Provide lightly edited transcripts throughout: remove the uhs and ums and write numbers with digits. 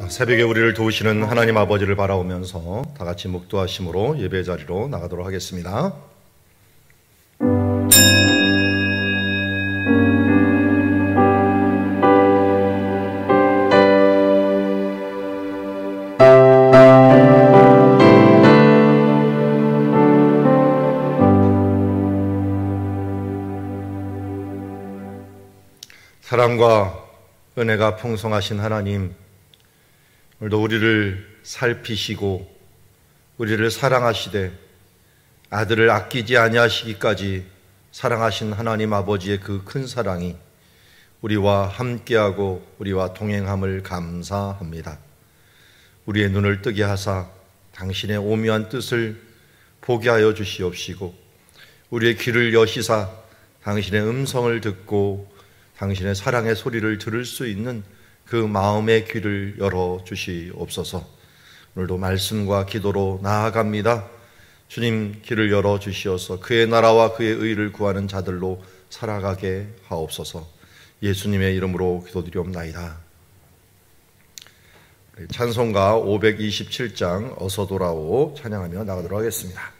새벽에 우리를 도우시는 하나님 아버지를 바라보면서 다 같이 묵도하심으로 예배 자리로 나가도록 하겠습니다. 사랑과 은혜가 풍성하신 하나님, 오늘도 우리를 살피시고 우리를 사랑하시되 아들을 아끼지 아니하시기까지 사랑하신 하나님 아버지의 그 큰 사랑이 우리와 함께하고 우리와 동행함을 감사합니다. 우리의 눈을 뜨게 하사 당신의 오묘한 뜻을 보게 하여 주시옵시고, 우리의 귀를 여시사 당신의 음성을 듣고 당신의 사랑의 소리를 들을 수 있는 그 마음의 귀를 열어주시옵소서. 오늘도 말씀과 기도로 나아갑니다. 주님, 길을 열어주시어서 그의 나라와 그의 의를 구하는 자들로 살아가게 하옵소서. 예수님의 이름으로 기도드리옵나이다. 찬송가 527장 어서 돌아오 찬양하며 나가도록 하겠습니다.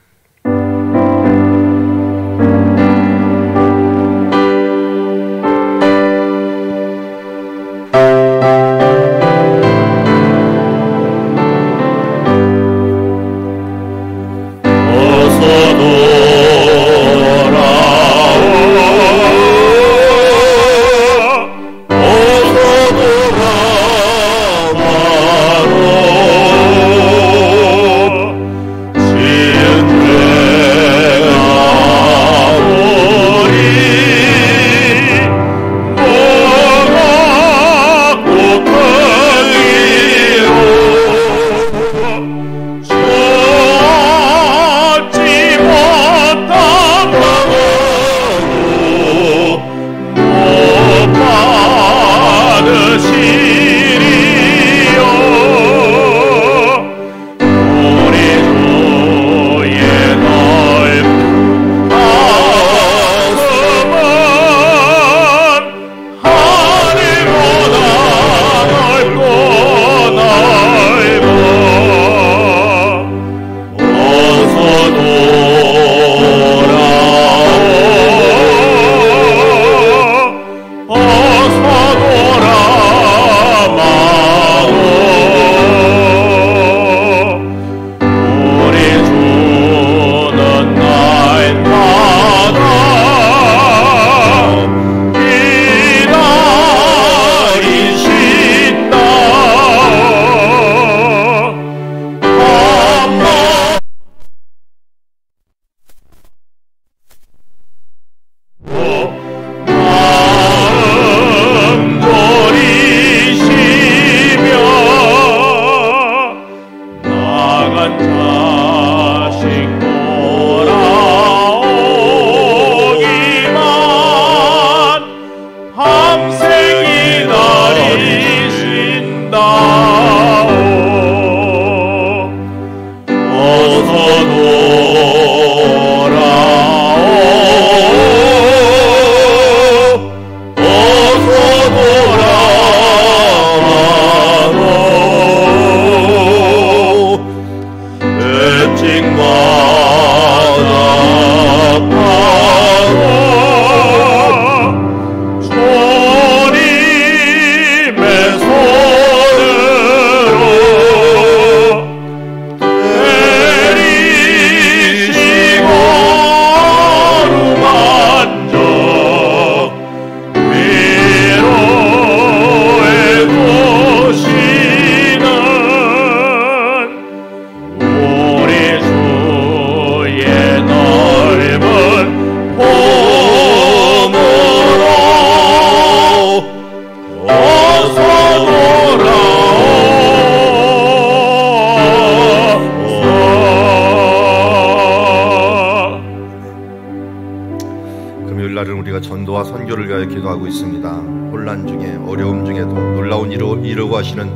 전도와 선교를 위하여 기도하고 있습니다. 혼란 중에 어려움 중에도 놀라운 일을 이루어가시는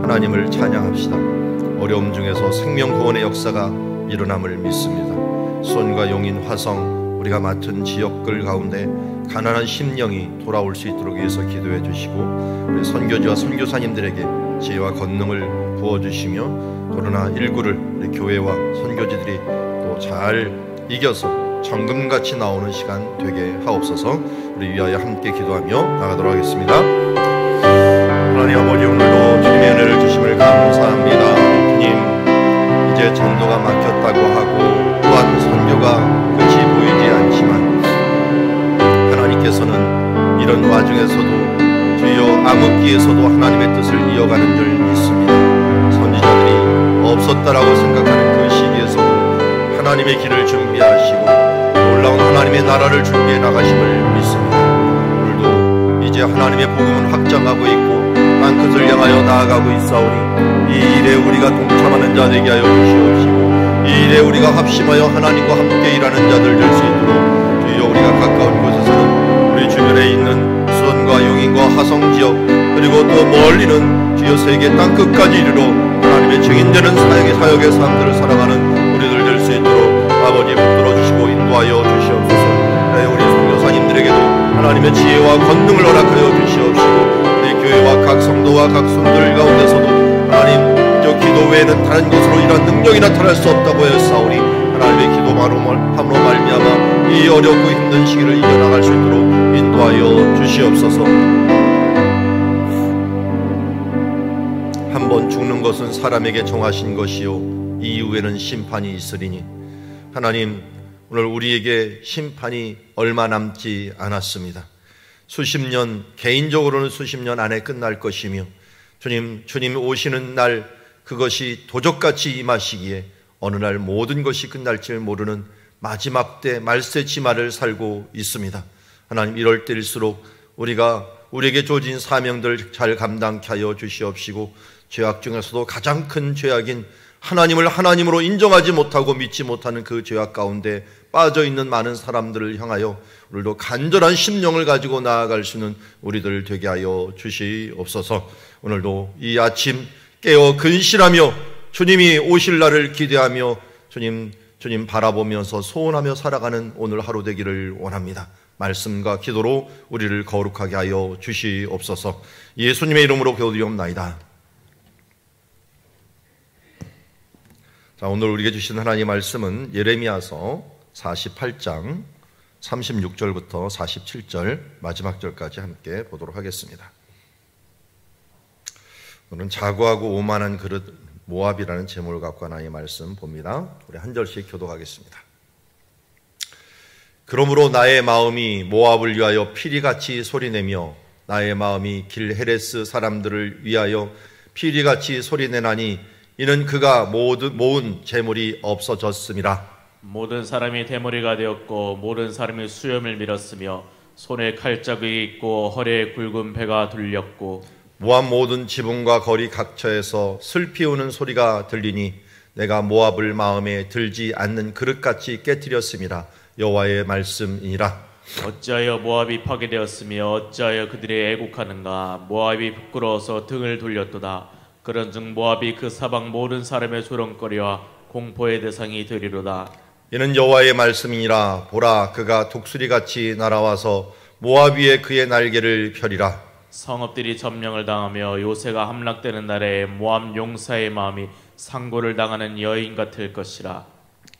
하나님을 찬양합시다. 어려움 중에서 생명 구원의 역사가 일어남을 믿습니다. 수원과 용인, 화성 우리가 맡은 지역들 가운데 가난한 심령이 돌아올 수 있도록 위해서 기도해 주시고, 우리 선교지와 선교사님들에게 지혜와 권능을 부어주시며, 코로나 19를 우리 교회와 선교지들이 또 잘 이겨서 정금같이 나오는 시간 되게 하옵소서. 우리 위하여 함께 기도하며 나가도록 하겠습니다. 하나님 아버지, 오늘도 주님의 은혜를 주심을 감사합니다. 주님, 이제 전도가 막혔다고 하고 또한 선교가 끝이 보이지 않지만 하나님께서는 이런 와중에서도 주여 암흑기에서도 하나님의 뜻을 이어가는 줄 믿습니다. 선지자들이 없었다라고 생각하는 그 시기에서도 하나님의 길을 준비하시고 놀라운 하나님의 나라를 준비해 나가심을 믿습니다. 오늘도 이제 하나님의 복음은 확장하고 있고 땅끝을 향하여 나아가고 있사오니 이 일에 우리가 동참하는 자 되게 하여 주시옵시고, 이 일에 우리가 합심하여 하나님과 함께 일하는 자들 될 수 있도록 주여 우리가 가까운 곳에서는 우리 주변에 있는 수원과 용인과 하성 지역 그리고 또 멀리는 주여 세계 땅끝까지 이르러 하나님의 증인되는 사역의 사람들을 사랑하는 우리들 될 수 있도록 아버지 붙들어 주시고 인도하여 주시옵소서. 우리 선교사님들에게도 하나님의 지혜와 권능을 허락하여 주시옵시고, 우리 교회와 각 성도와 각 손들 가운데서도 하나님 저 기도 외에는 다른 것으로 이런 능력이 나타날 수 없다고 했사오니 하나님의 기도만으로 말미암아 이 어렵고 힘든 시기를 이겨나갈 수 있도록 인도하여 주시옵소서. 한번 죽는 것은 사람에게 정하신 것이요 이후에는 심판이 있으리니, 하나님 오늘 우리에게 심판이 얼마 남지 않았습니다. 수십 년, 개인적으로는 수십 년 안에 끝날 것이며 주님 오시는 날 그것이 도적같이 임하시기에 어느 날 모든 것이 끝날 줄 모르는 마지막 때 말세지마를 살고 있습니다. 하나님, 이럴 때일수록 우리에게 주어진 사명들 잘 감당케 하여 주시옵시고, 죄악 중에서도 가장 큰 죄악인 하나님을 하나님으로 인정하지 못하고 믿지 못하는 그 죄악 가운데 빠져있는 많은 사람들을 향하여 오늘도 간절한 심령을 가지고 나아갈 수 있는 우리들 되게 하여 주시옵소서. 오늘도 이 아침 깨어 근실하며 주님이 오실 날을 기대하며 주님 바라보면서 소원하며 살아가는 오늘 하루 되기를 원합니다. 말씀과 기도로 우리를 거룩하게 하여 주시옵소서. 예수님의 이름으로 기도드리옵나이다. 자, 오늘 우리에게 주신 하나님의 말씀은 예레미야서 48장 36절부터 47절 마지막 절까지 함께 보도록 하겠습니다. 오늘은 자고하고 오만한 그릇 모압이라는 제목을 갖고 하나님의 말씀 봅니다. 우리 한 절씩 교독하겠습니다. 그러므로 나의 마음이 모압을 위하여 피리같이 소리내며 나의 마음이 길헤레스 사람들을 위하여 피리같이 소리내나니 이는 그가 모은 재물이 없어졌음이라. 모든 사람이 대머리가 되었고 모든 사람이 수염을 밀었으며 손에 칼자국이 있고 허리에 굵은 배가 둘렸고 모압 모든 지붕과 거리 각처에서 슬피 우는 소리가 들리니 내가 모압을 마음에 들지 않는 그릇같이 깨뜨렸음이라. 여호와의 말씀이니라. 어찌하여 모압이 파괴되었으며 어찌하여 그들이 애곡하는가. 모압이 부끄러워서 등을 돌렸도다. 그런즉 모압이 그 사방 모든 사람의 조롱거리와 공포의 대상이 되리로다. 이는 여호와의 말씀이니라. 보라, 그가 독수리같이 날아와서 모압 위에 그의 날개를 펴리라. 성읍들이 점령을 당하며 요새가 함락되는 날에 모압 용사의 마음이 상고를 당하는 여인 같을 것이라.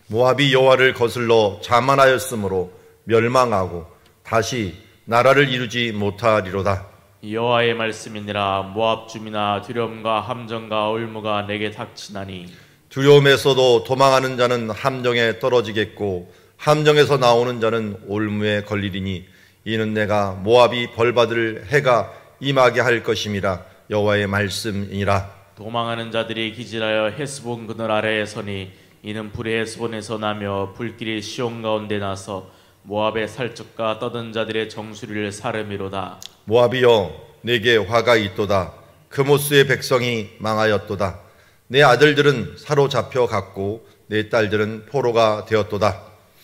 모압이 여호와를 거슬러 자만하였으므로 멸망하고 다시 나라를 이루지 못하리로다. 여호와의 말씀이니라. 모압 주민아, 두려움과 함정과 올무가 내게 닥치나니 두려움에서도 도망하는 자는 함정에 떨어지겠고 함정에서 나오는 자는 올무에 걸리리니 이는 내가 모압이 벌받을 해가 임하게 할 것임이라. 여호와의 말씀이니라. 도망하는 자들이 기진하여 헤스본 그늘 아래에 서니 이는 불이 헤스본에서 나며 불길이 시온 가운데 나서 모압의 살적과 떠든 자들의 정수리를 사르미로다. 모압이여, 내게 화가 있도다. 그모스의 백성이 망하였도다. 내 아들들은 사로잡혀 갔고 내 딸들은 포로가 되었도다.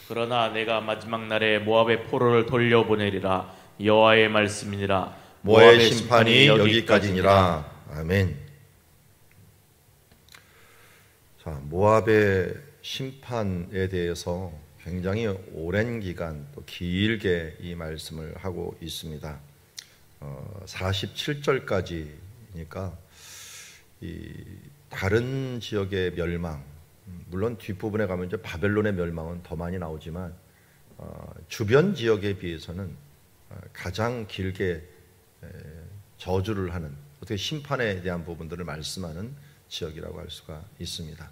그러나 내가 마지막 날에 모압의 포로를 돌려보내리라. 여호와의 말씀이니라. 모압의 심판이 여기까지니라. 아멘. 자, 모압의 심판에 대해서 굉장히 오랜 기간 또 길게 이 말씀을 하고 있습니다. 47절까지니까 이 다른 지역의 멸망, 물론 뒷부분에 가면 이제 바벨론의 멸망은 더 많이 나오지만 주변 지역에 비해서는 가장 길게 저주를 하는, 어떻게 심판에 대한 부분들을 말씀하는 지역이라고 할 수가 있습니다.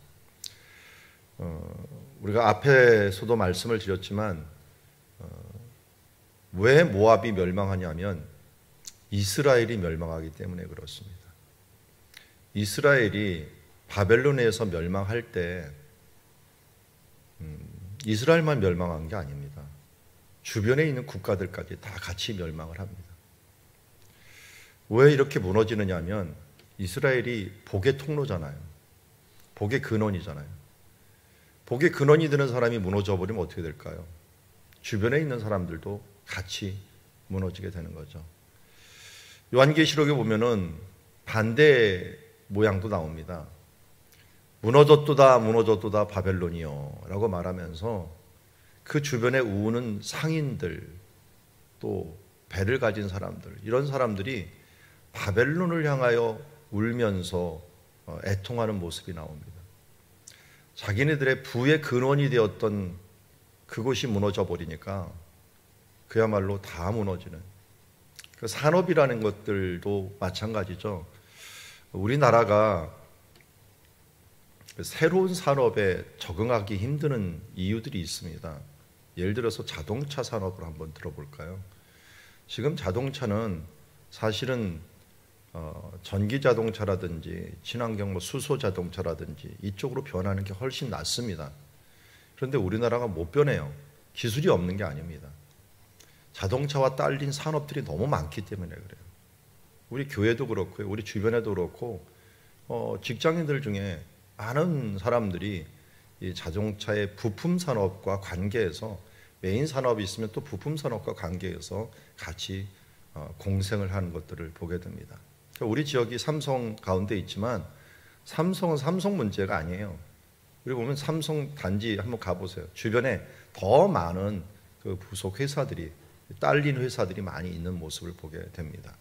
우리가 앞에서도 말씀을 드렸지만 왜 모압이 멸망하냐면 이스라엘이 멸망하기 때문에 그렇습니다. 이스라엘이 바벨론에서 멸망할 때 이스라엘만 멸망한 게 아닙니다. 주변에 있는 국가들까지 다 같이 멸망을 합니다. 왜 이렇게 무너지느냐 하면 이스라엘이 복의 통로잖아요. 복의 근원이잖아요. 복의 근원이 되는 사람이 무너져 버리면 어떻게 될까요? 주변에 있는 사람들도 같이 무너지게 되는 거죠. 요한계시록에 보면은 반대 모양도 나옵니다. 무너졌도다 무너졌도다 바벨론이요 라고 말하면서 그 주변에 우는 상인들, 또 배를 가진 사람들, 이런 사람들이 바벨론을 향하여 울면서 애통하는 모습이 나옵니다. 자기네들의 부의 근원이 되었던 그곳이 무너져 버리니까 그야말로 다 무너지는, 그 산업이라는 것들도 마찬가지죠. 우리나라가 새로운 산업에 적응하기 힘든 이유들이 있습니다. 예를 들어서 자동차 산업을 한번 들어볼까요? 지금 자동차는 사실은 전기 자동차라든지 친환경 수소 자동차라든지 이쪽으로 변하는 게 훨씬 낫습니다. 그런데 우리나라가 못 변해요. 기술이 없는 게 아닙니다. 자동차와 딸린 산업들이 너무 많기 때문에 그래요. 우리 교회도 그렇고요, 우리 주변에도 그렇고 직장인들 중에 많은 사람들이 이 자동차의 부품 산업과 관계해서, 메인 산업이 있으면 또 부품 산업과 관계해서 같이 공생을 하는 것들을 보게 됩니다. 우리 지역이 삼성 가운데 있지만 삼성은 삼성 문제가 아니에요. 우리 보면 삼성 단지 한번 가보세요. 주변에 더 많은 그 부속 회사들이, 딸린 회사들이 많이 있는 모습을 보게 됩니다.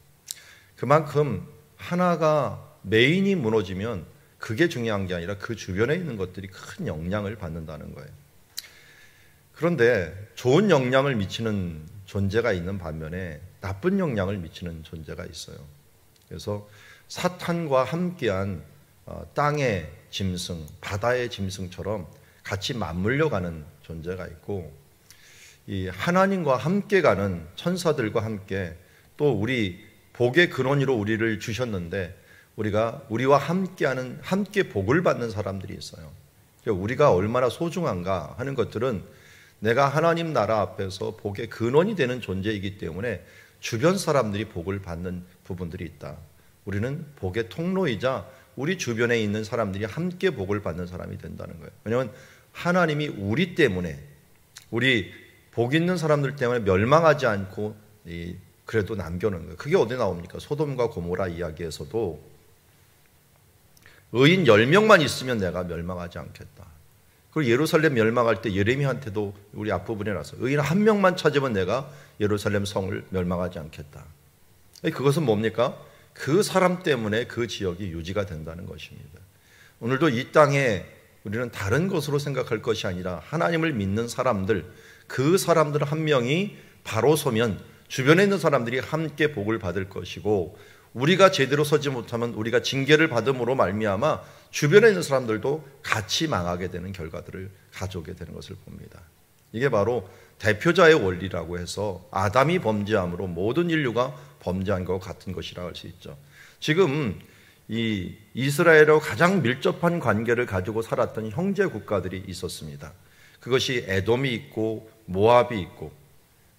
그만큼 하나가 메인이 무너지면 그게 중요한 게 아니라 그 주변에 있는 것들이 큰 영향을 받는다는 거예요. 그런데 좋은 영향을 미치는 존재가 있는 반면에 나쁜 영향을 미치는 존재가 있어요. 그래서 사탄과 함께한 땅의 짐승, 바다의 짐승처럼 같이 맞물려 가는 존재가 있고, 이 하나님과 함께 가는 천사들과 함께, 또 우리 복의 근원으로 우리를 주셨는데 우리와 함께하는, 함께 복을 받는 사람들이 있어요. 우리가 얼마나 소중한가 하는 것들은 내가 하나님 나라 앞에서 복의 근원이 되는 존재이기 때문에 주변 사람들이 복을 받는 부분들이 있다. 우리는 복의 통로이자 우리 주변에 있는 사람들이 함께 복을 받는 사람이 된다는 거예요. 왜냐하면 하나님이 우리 때문에, 우리 복 있는 사람들 때문에 멸망하지 않고 그래도 남겨놓은 거예요. 그게 어디 나옵니까? 소돔과 고모라 이야기에서도 의인 10명만 있으면 내가 멸망하지 않겠다. 그리고 예루살렘 멸망할 때 예레미야한테도 우리 앞부분에 나서 의인 1명만 찾으면 내가 예루살렘 성을 멸망하지 않겠다. 그것은 뭡니까? 그 사람 때문에 그 지역이 유지가 된다는 것입니다. 오늘도 이 땅에 우리는 다른 것으로 생각할 것이 아니라 하나님을 믿는 사람들, 그 사람들 한 명이 바로 서면 주변에 있는 사람들이 함께 복을 받을 것이고, 우리가 제대로 서지 못하면 우리가 징계를 받음으로 말미암아 주변에 있는 사람들도 같이 망하게 되는 결과들을 가져오게 되는 것을 봅니다. 이게 바로 대표자의 원리라고 해서 아담이 범죄함으로 모든 인류가 범죄한 것과 같은 것이라고 할 수 있죠. 지금 이 이스라엘하고 가장 밀접한 관계를 가지고 살았던 형제 국가들이 있었습니다. 그것이 에돔이 있고 모압이 있고,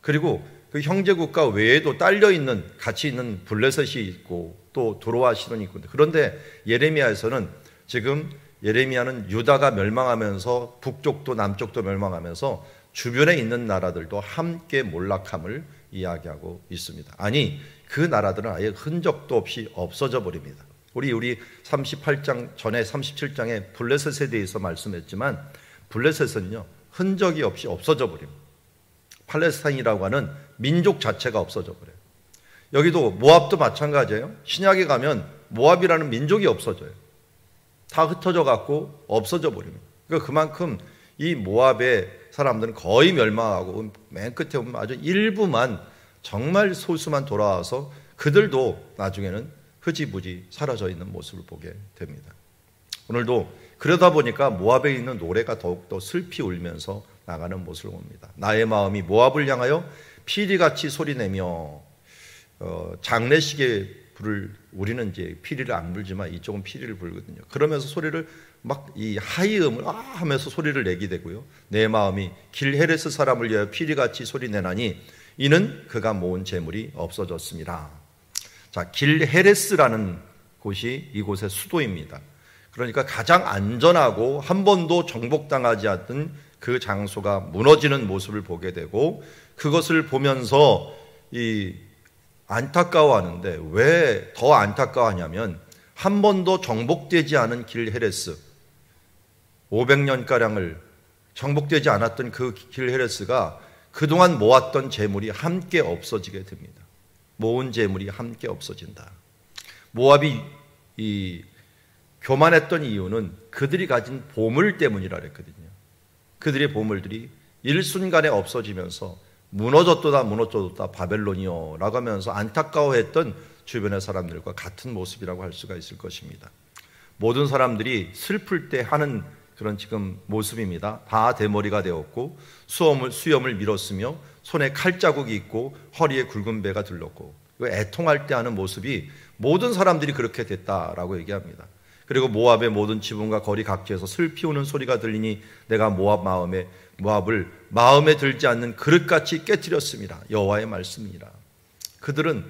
그리고 그 형제 국가 외에도 딸려 있는, 같이 있는 블레셋이 있고 또 두로와 시돈이 있고. 그런데 예레미야에서는 지금 예레미야는 유다가 멸망하면서 북쪽도 남쪽도 멸망하면서 주변에 있는 나라들도 함께 몰락함을 이야기하고 있습니다. 아니, 그 나라들은 아예 흔적도 없이 없어져 버립니다. 우리 38장 전에 37장에 블레셋에 대해서 말씀했지만 블레셋은요 흔적이 없이 없어져 버립니다. 팔레스타인이라고 하는 민족 자체가 없어져 버려요. 여기도 모압도 마찬가지예요. 신약에 가면 모압이라는 민족이 없어져요. 다 흩어져 갖고 없어져 버립니다. 그러니까 그만큼 이 모압의 사람들은 거의 멸망하고 맨 끝에 보면 아주 일부만, 정말 소수만 돌아와서 그들도 나중에는 흐지부지 사라져 있는 모습을 보게 됩니다. 오늘도 그러다 보니까 모압에 있는 노래가 더욱더 슬피 울면서 나가는 모습을 봅니다. 나의 마음이 모압을 향하여 피리같이 소리내며, 장례식에 불을, 우리는 이제 피리를 안 불지만 이쪽은 피리를 불거든요. 그러면서 소리를 막 이 하이음을 하면서 소리를 내게 되고요. 내 마음이 길 헤레스 사람을 위하여 피리같이 소리내나니 이는 그가 모은 재물이 없어졌습니다. 자, 길 헤레스라는 곳이 이곳의 수도입니다. 그러니까 가장 안전하고 한 번도 정복당하지 않던 그 장소가 무너지는 모습을 보게 되고, 그것을 보면서 이 안타까워하는데, 왜 더 안타까워하냐면 한 번도 정복되지 않은 길 헤레스, 500년가량을 정복되지 않았던 그 길 헤레스가 그동안 모았던 재물이 함께 없어지게 됩니다. 모은 재물이 함께 없어진다. 모압이 이 교만했던 이유는 그들이 가진 보물 때문이라 그랬거든요. 그들의 보물들이 일순간에 없어지면서 무너졌도다 무너졌도다 바벨론이요 라고 하면서 안타까워했던 주변의 사람들과 같은 모습이라고 할 수가 있을 것입니다. 모든 사람들이 슬플 때 하는 그런 지금 모습입니다. 다 대머리가 되었고 수염을 밀었으며 손에 칼자국이 있고 허리에 굵은 배가 들렀고, 애통할 때 하는 모습이 모든 사람들이 그렇게 됐다라고 얘기합니다. 그리고 모압의 모든 지붕과 거리 각지에서 슬피 우는 소리가 들리니 내가 모압을 마음에 들지 않는 그릇같이 깨뜨렸습니다. 여호와의 말씀이니라. 그들은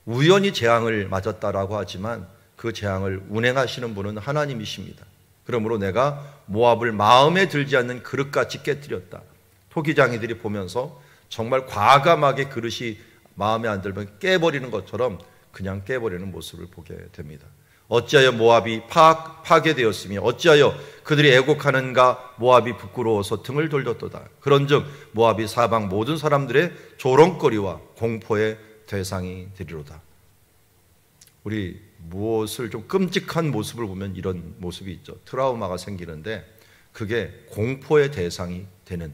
우연히 재앙을 맞았다라고 하지만 그 재앙을 운행하시는 분은 하나님이십니다. 그러므로 내가 모압을 마음에 들지 않는 그릇같이 깨뜨렸다. 토기장이들이 보면서 정말 과감하게 그릇이 마음에 안 들면 깨버리는 것처럼 그냥 깨버리는 모습을 보게 됩니다. 어찌하여 모압이 파괴되었으며 어찌하여 그들이 애곡하는가. 모압이 부끄러워서 등을 돌렸도다. 그런즉 모압이 사방 모든 사람들의 조롱거리와 공포의 대상이 되리로다. 우리 무엇을 좀 끔찍한 모습을 보면 이런 모습이 있죠. 트라우마가 생기는데 그게 공포의 대상이 되는,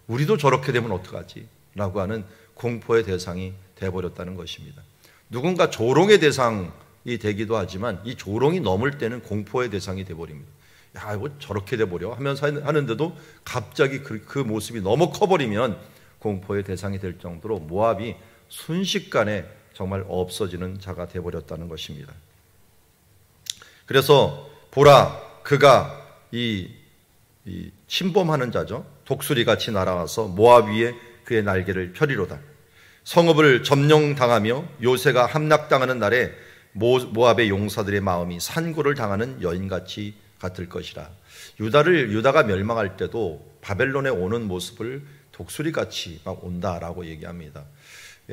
우리도 저렇게 되면 어떡하지? 라고 하는 공포의 대상이 되어버렸다는 것입니다. 누군가 조롱의 대상이 되기도 하지만 이 조롱이 넘을 때는 공포의 대상이 되어버립니다. 야, 이거 저렇게 돼버려 하면서 하는데도 갑자기 그 모습이 너무 커버리면 공포의 대상이 될 정도로 모압이 순식간에 정말 없어지는 자가 되어버렸다는 것입니다. 그래서 보라, 그가 이 침범하는 자죠. 독수리같이 날아와서 모압 위에 그의 날개를 펴리로다. 성읍을 점령당하며 요새가 함락당하는 날에 모압의 용사들의 마음이 산고를 당하는 여인같이 같을 것이라. 유다가 멸망할 때도 바벨론에 오는 모습을 독수리같이 막 온다라고 얘기합니다.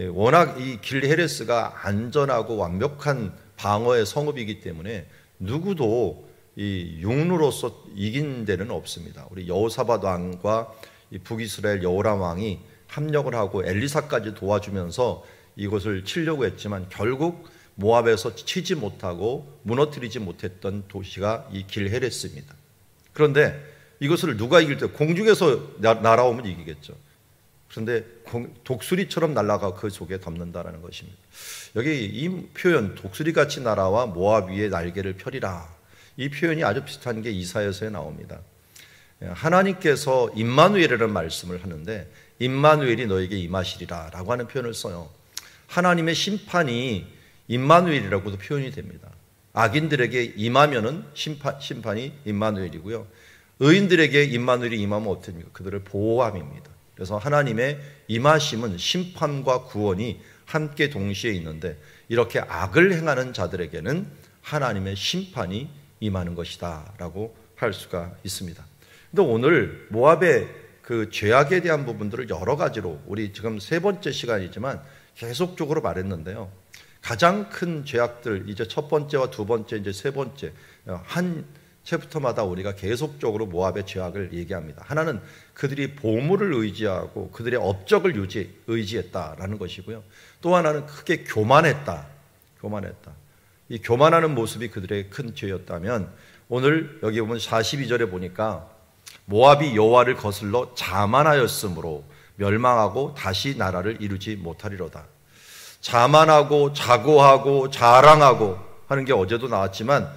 워낙 이 길 헤레스가 안전하고 완벽한 방어의 성읍이기 때문에 누구도 이 육로로서 이긴 데는 없습니다. 우리 여호사밧 왕과 이 북이스라엘 여호람 왕이 합력을 하고 엘리사까지 도와주면서 이것을 치려고 했지만 결국 모압에서 치지 못하고 무너뜨리지 못했던 도시가 이 길 헤레스입니다. 그런데 이것을 누가 이길 때 공중에서 날아오면 이기겠죠. 그런데 독수리처럼 날아가 그 속에 덮는다라는 것입니다. 여기 이 표현 독수리같이 날아와 모압 위에 날개를 펴리라, 이 표현이 아주 비슷한 게 이사야서에 나옵니다. 하나님께서 임마누엘이라는 말씀을 하는데 임마누엘이 너에게 임하시리라 라고 하는 표현을 써요. 하나님의 심판이 임마누엘이라고도 표현이 됩니다. 악인들에게 임하면은 심판이 임마누엘이고요. 의인들에게 임마누엘이 임하면 어떻습니까? 그들을 보호함입니다. 그래서 하나님의 임하심은 심판과 구원이 함께 동시에 있는데 이렇게 악을 행하는 자들에게는 하나님의 심판이 임하는 것이다 라고 할 수가 있습니다. 근데 오늘 모압의 그 죄악에 대한 부분들을 여러 가지로 우리 지금 세 번째 시간이지만 계속적으로 말했는데요. 가장 큰 죄악들, 이제 첫 번째와 두 번째, 이제 세 번째, 한 챕터마다 우리가 계속적으로 모압의 죄악을 얘기합니다. 하나는 그들이 보물을 의지하고 그들의 업적을 의지했다라는 것이고요. 또 하나는 크게 교만했다. 이 교만하는 모습이 그들의 큰 죄였다면, 오늘 여기 보면 42절에 보니까 모압이 여호와를 거슬러 자만하였으므로 멸망하고 다시 나라를 이루지 못하리로다. 자만하고 자고하고 자랑하고 하는 게 어제도 나왔지만,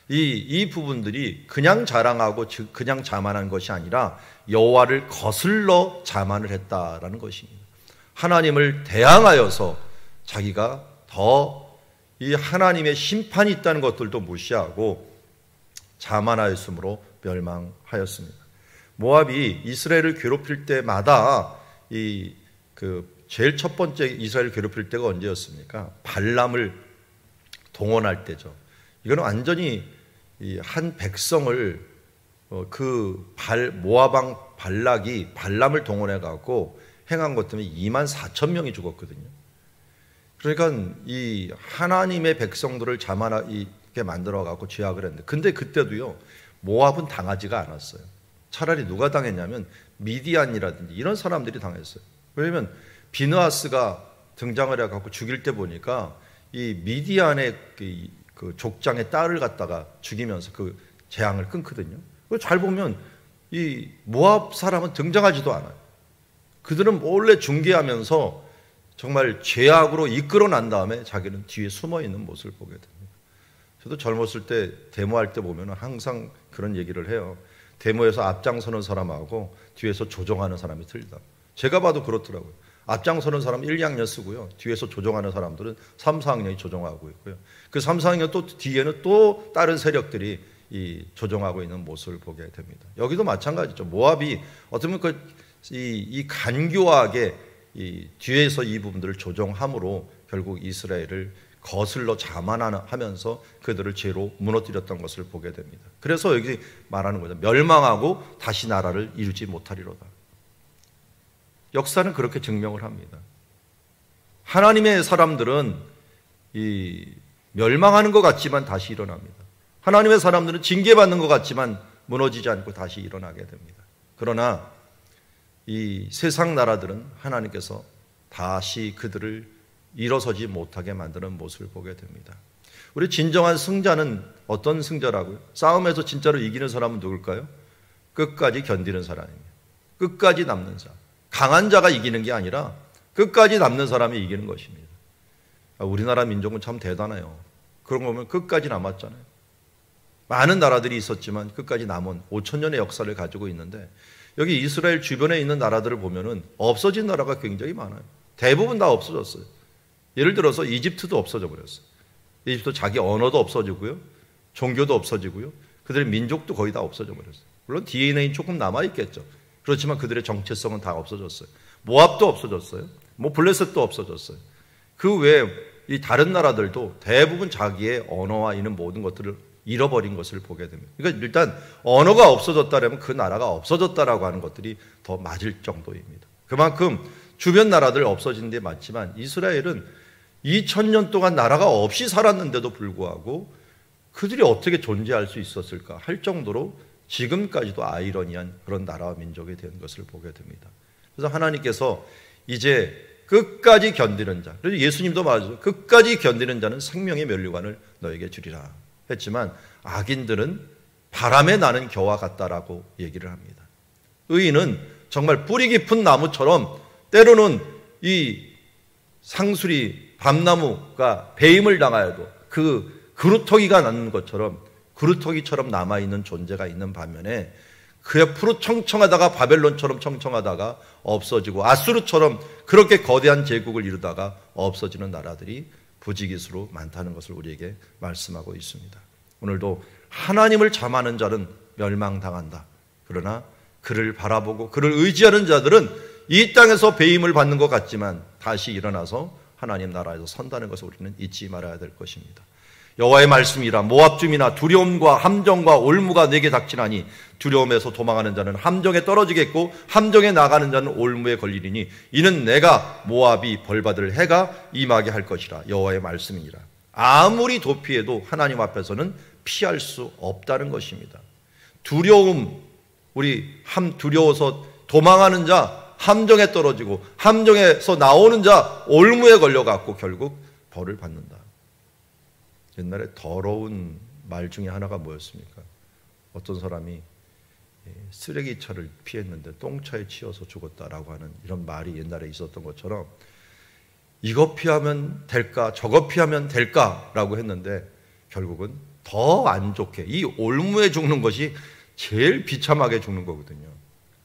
이 부분들이 그냥 자랑하고 그냥 자만한 것이 아니라 여호와를 거슬러 자만을 했다라는 것입니다. 하나님을 대항하여서 자기가 더 이 하나님의 심판이 있다는 것들도 무시하고 자만하였으므로 멸망하였습니다. 모압이 이스라엘을 괴롭힐 때마다 제일 첫 번째 이스라엘을 괴롭힐 때가 언제였습니까? 발람을 동원할 때죠. 이거는 완전히 한 백성을 모압 왕 발락이 발람을 동원해 갖고 행한 것 때문에 24,000명이 죽었거든요. 그러니까 이 하나님의 백성들을 자만하게 만들어 갖고 죄악을 했는데, 근데 그때도요 모압은 당하지가 않았어요. 차라리 누가 당했냐면 미디안이라든지 이런 사람들이 당했어요. 왜냐하면 비느하스가 등장을 해 갖고 죽일 때 보니까 이 미디안의 그 족장의 딸을 갖다가 죽이면서 그 재앙을 끊거든요. 잘 보면 이 모압 사람은 등장하지도 않아요. 그들은 몰래 중계하면서 정말 죄악으로 이끌어 난 다음에 자기는 뒤에 숨어 있는 모습을 보게 됩니다. 저도 젊었을 때 데모할 때 보면 항상 그런 얘기를 해요. 데모에서 앞장서는 사람하고 뒤에서 조종하는 사람이 틀리다. 제가 봐도 그렇더라고요. 앞장서는 사람 1, 2학년 쓰고요. 뒤에서 조종하는 사람들은 3, 4학년이 조종하고 있고요. 그 3, 4학년 또 뒤에는 또 다른 세력들이 조종하고 있는 모습을 보게 됩니다. 여기도 마찬가지죠. 모압이 어쩌면 이 간교하게 뒤에서 이 부분들을 조종함으로 결국 이스라엘을 거슬러 자만하면서 그들을 죄로 무너뜨렸던 것을 보게 됩니다. 그래서 여기 말하는 거죠. 멸망하고 다시 나라를 이루지 못하리로다. 역사는 그렇게 증명을 합니다. 하나님의 사람들은 멸망하는 것 같지만 다시 일어납니다. 하나님의 사람들은 징계받는 것 같지만 무너지지 않고 다시 일어나게 됩니다. 그러나 이 세상 나라들은 하나님께서 다시 그들을 일어서지 못하게 만드는 모습을 보게 됩니다. 우리 진정한 승자는 어떤 승자라고요? 싸움에서 진짜로 이기는 사람은 누굴까요? 끝까지 견디는 사람입니다. 끝까지 남는 사람. 강한 자가 이기는 게 아니라 끝까지 남는 사람이 이기는 것입니다. 우리나라 민족은 참 대단해요. 그런 거 보면 끝까지 남았잖아요. 많은 나라들이 있었지만 끝까지 남은 5,000년의 역사를 가지고 있는데, 여기 이스라엘 주변에 있는 나라들을 보면은 없어진 나라가 굉장히 많아요. 대부분 다 없어졌어요. 예를 들어서 이집트도 없어져 버렸어요. 이집트 자기 언어도 없어지고요, 종교도 없어지고요, 그들의 민족도 거의 다 없어져 버렸어요. 물론 DNA는 조금 남아있겠죠. 그렇지만 그들의 정체성은 다 없어졌어요. 모압도 없어졌어요. 블레셋도 없어졌어요. 그 외에 이 다른 나라들도 대부분 자기의 언어와 있는 모든 것들을 잃어버린 것을 보게 됩니다. 그러니까 일단 언어가 없어졌다면 그 나라가 없어졌다라고 하는 것들이 더 맞을 정도입니다. 그만큼 주변 나라들 없어진 데 맞지만 이스라엘은 2000년 동안 나라가 없이 살았는데도 불구하고 그들이 어떻게 존재할 수 있었을까 할 정도로 지금까지도 아이러니한 그런 나라와 민족이 된 것을 보게 됩니다. 그래서 하나님께서 이제 끝까지 견디는 자, 그래서 예수님도 말하죠. 끝까지 견디는 자는 생명의 면류관을 너에게 주리라 했지만, 악인들은 바람에 나는 겨와 같다라고 얘기를 합니다. 의인은 정말 뿌리 깊은 나무처럼, 때로는 이 상수리 밤나무가 배임을 당하여도 그 그루터기가 나는 것처럼 그루터기처럼 남아있는 존재가 있는 반면에, 그 옆으로 청청하다가 바벨론처럼 청청하다가 없어지고 아수르처럼 그렇게 거대한 제국을 이루다가 없어지는 나라들이 부지기수로 많다는 것을 우리에게 말씀하고 있습니다. 오늘도 하나님을 잠하는 자는 멸망당한다. 그러나 그를 바라보고 그를 의지하는 자들은 이 땅에서 배임을 받는 것 같지만 다시 일어나서 하나님 나라에서 선다는 것을 우리는 잊지 말아야 될 것입니다. 여호와의 말씀이라 모압중이나 두려움과 함정과 올무가 내게 닥치나니 두려움에서 도망하는 자는 함정에 떨어지겠고 함정에 나가는 자는 올무에 걸리리니 이는 내가 모압이 벌받을 해가 임하게 할 것이라. 여호와의 말씀이니라. 아무리 도피해도 하나님 앞에서는 피할 수 없다는 것입니다. 두려움, 두려워서 도망하는 자 함정에 떨어지고 함정에서 나오는 자 올무에 걸려갖고 결국 벌을 받는다. 옛날에 더러운 말 중에 하나가 뭐였습니까? 어떤 사람이 쓰레기차를 피했는데 똥차에 치여서 죽었다라고 하는 이런 말이 옛날에 있었던 것처럼 이거 피하면 될까 저거 피하면 될까라고 했는데 결국은 더 안 좋게 이 올무에 죽는 것이 제일 비참하게 죽는 거거든요.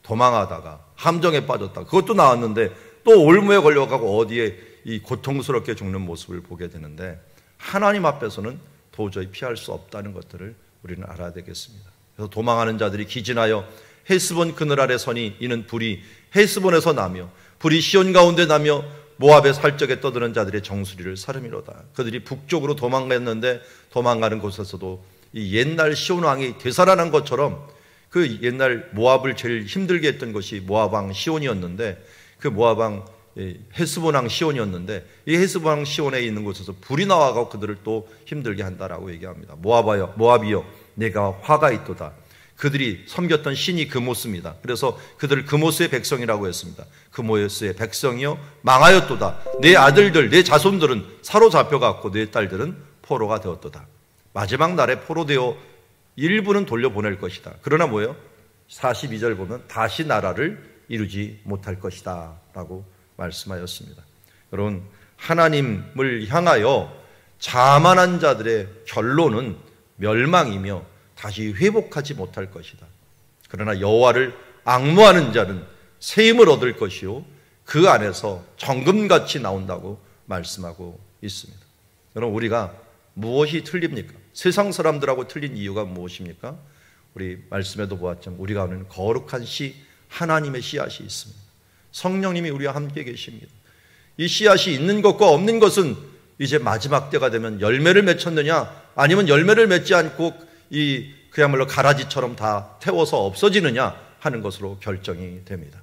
도망하다가 함정에 빠졌다. 그것도 나왔는데 또 올무에 걸려가고 어디에 이 고통스럽게 죽는 모습을 보게 되는데 하나님 앞에서는 도저히 피할 수 없다는 것들을 우리는 알아야 되겠습니다. 그래서 도망하는 자들이 기진하여 헤스본 그늘 아래 서니 이는 불이 헤스본에서 나며 불이 시온 가운데 나며 모압의 살적에 떠드는 자들의 정수리를 사름이로다. 그들이 북쪽으로 도망갔는데 도망가는 곳에서도 이 옛날 시온 왕이 되살아난 것처럼 그 옛날 모압을 제일 힘들게 했던 것이 모압 왕 시온이었는데 그 모압 왕 헤스본 왕 시온이었는데 이 헤스본 왕 시온에 있는 곳에서 불이 나와서 그들을 또 힘들게 한다라고 얘기합니다. 모압이여 내가 화가 있도다. 그들이 섬겼던 신이 그모스입니다. 그래서 그들을 그모스의 백성이라고 했습니다. 그모스의 백성이여 망하였도다. 내 아들들 내 자손들은 사로잡혀갔고 내 딸들은 포로가 되었도다. 마지막 날에 포로되어 일부는 돌려보낼 것이다. 그러나 뭐예요? 42절 보면 다시 나라를 이루지 못할 것이다 라고 말씀하였습니다. 여러분, 하나님을 향하여 자만한 자들의 결론은 멸망이며 다시 회복하지 못할 것이다. 그러나 여호와를 앙무하는 자는 새 힘을 얻을 것이요 그 안에서 정금같이 나온다고 말씀하고 있습니다. 여러분, 우리가 무엇이 틀립니까? 세상 사람들하고 틀린 이유가 무엇입니까? 우리 말씀에도 보았지만 우리가 아는 거룩한 씨 하나님의 씨앗이 있습니다. 성령님이 우리와 함께 계십니다. 이 씨앗이 있는 것과 없는 것은 이제 마지막 때가 되면 열매를 맺혔느냐 아니면 열매를 맺지 않고 그야말로 가라지처럼 다 태워서 없어지느냐 하는 것으로 결정이 됩니다.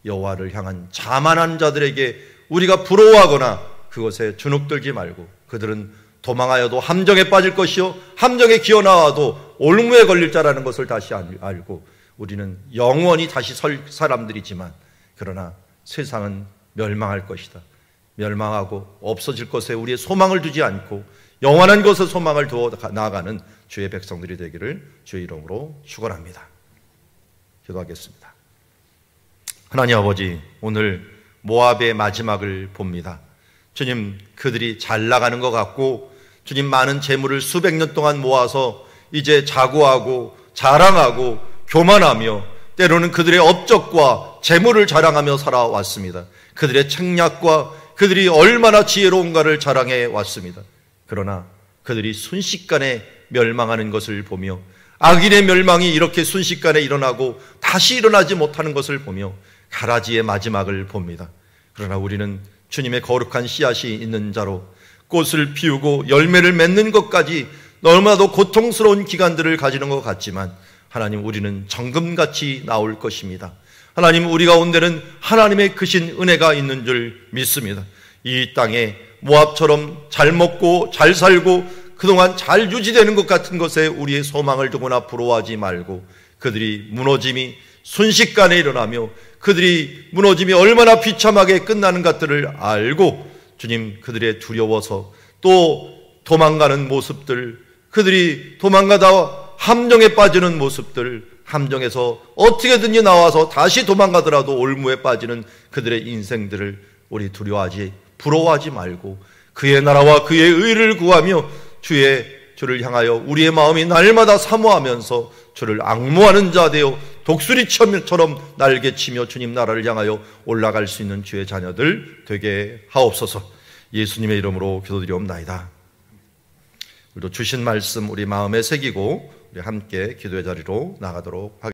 여호와를 향한 자만한 자들에게 우리가 부러워하거나 그것에 주눅들지 말고 그들은 도망하여도 함정에 빠질 것이요 함정에 기어나와도 올무에 걸릴 자라는 것을 다시 알고 우리는 영원히 다시 설 사람들이지만 그러나 세상은 멸망할 것이다. 멸망하고 없어질 것에 우리의 소망을 두지 않고 영원한 것에 소망을 두어 나아가는 주의 백성들이 되기를 주의 이름으로 축원합니다. 기도하겠습니다. 하나님 아버지, 오늘 모압의 마지막을 봅니다. 주님, 그들이 잘 나가는 것 같고 주님 많은 재물을 수백 년 동안 모아서 이제 자고하고 자랑하고 교만하며 때로는 그들의 업적과 재물을 자랑하며 살아왔습니다. 그들의 책략과 그들이 얼마나 지혜로운가를 자랑해 왔습니다. 그러나 그들이 순식간에 멸망하는 것을 보며 악인의 멸망이 이렇게 순식간에 일어나고 다시 일어나지 못하는 것을 보며 가라지의 마지막을 봅니다. 그러나 우리는 주님의 거룩한 씨앗이 있는 자로 꽃을 피우고 열매를 맺는 것까지 너무나도 고통스러운 기간들을 가지는 것 같지만 하나님, 우리는 정금같이 나올 것입니다. 하나님, 우리 가운데는 하나님의 크신 은혜가 있는 줄 믿습니다. 이 땅에 모압처럼 잘 먹고 잘 살고 그동안 잘 유지되는 것 같은 것에 우리의 소망을 두거나 부러워하지 말고 그들이 무너짐이 순식간에 일어나며 그들이 무너짐이 얼마나 비참하게 끝나는 것들을 알고 주님, 그들의 두려워서 또 도망가는 모습들, 그들이 도망가다 함정에 빠지는 모습들, 함정에서 어떻게든지 나와서 다시 도망가더라도 올무에 빠지는 그들의 인생들을 우리 부러워하지 말고 그의 나라와 그의 의를 구하며 주를 향하여 우리의 마음이 날마다 사모하면서 주를 앙무하는 자 되어 독수리처럼 날개치며 주님 나라를 향하여 올라갈 수 있는 주의 자녀들 되게 하옵소서. 예수님의 이름으로 기도드리옵나이다. 우리도 주신 말씀 우리 마음에 새기고 우리 함께 기도의 자리로 나가도록 하겠습니다.